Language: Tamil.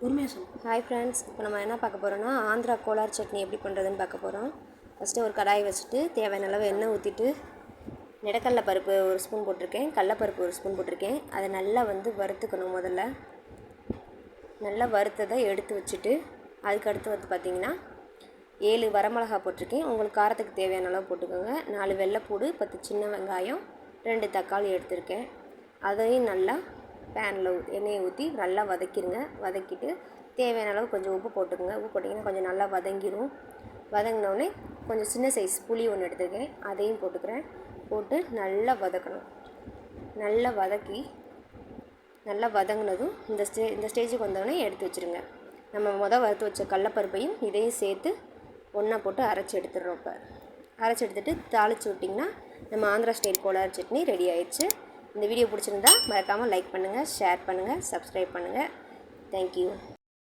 உண்மையாக சொல்லு. ஹாய் ஃப்ரெண்ட்ஸ், இப்போ நம்ம என்ன பார்க்க போகிறோன்னா ஆந்திரா கோலார் சட்னி எப்படி பண்ணுறதுன்னு பார்க்க போகிறோம். ஃபஸ்ட்டு ஒரு கடாய் வச்சுட்டு தேவையான அளவு எண்ணெய் ஊற்றிட்டு நிலக்கடலை பருப்பு ஒரு ஸ்பூன் போட்டிருக்கேன், கடலப்பருப்பு ஒரு ஸ்பூன் போட்டிருக்கேன். அதை நல்லா வறுத்துக்கணும். முதல்ல நல்லா வறுத்ததை எடுத்து வச்சுட்டு அதுக்கடுத்து பார்த்திங்கன்னா 7 வரமிளகா போட்டிருக்கேன். உங்களுக்கு காரத்துக்கு தேவையான அளவு போட்டுக்கோங்க. 4 வெள்ளைப்பூடு, 10 சின்ன வெங்காயம், 2 தக்காளி எடுத்திருக்கேன். அதையும் நல்லா பேனில் எண்ணெயை ஊற்றி நல்லா வதக்கிடுங்க. வதக்கிட்டு தேவையான அளவு கொஞ்சம் உப்பு போட்டுக்கோங்க. உப்பு போட்டிங்கன்னா கொஞ்சம் நல்லா வதங்கிடும். வதங்கினோடனே கொஞ்சம் சின்ன சைஸ் புளி ஒன்று எடுத்துருக்கேன், அதையும் போட்டுக்கிறேன். போட்டு நல்லா வதக்கணும். நல்லா நல்லா வதங்கினதும் இந்த ஸ்டேஜுக்கு வந்தோடனே எடுத்து வச்சுருங்க. நம்ம வறுத்து வச்ச கடலப்பருப்பையும் இதையும் சேர்த்து ஒன்றா போட்டு அரைச்சி எடுத்துடுறோம். இப்போ அரைச்சி எடுத்துகிட்டு தாளித்து விட்டிங்கன்னா நம்ம ஆந்திரா ஸ்டைல் கோலார் சட்னி ரெடி ஆயிடுச்சு. இந்த வீடியோ பிடிச்சிருந்தா மறக்காமல் லைக் பண்ணுங்கள், ஷேர் பண்ணுங்கள், சப்ஸ்கிரைப் பண்ணுங்கள். தேங்க்யூ.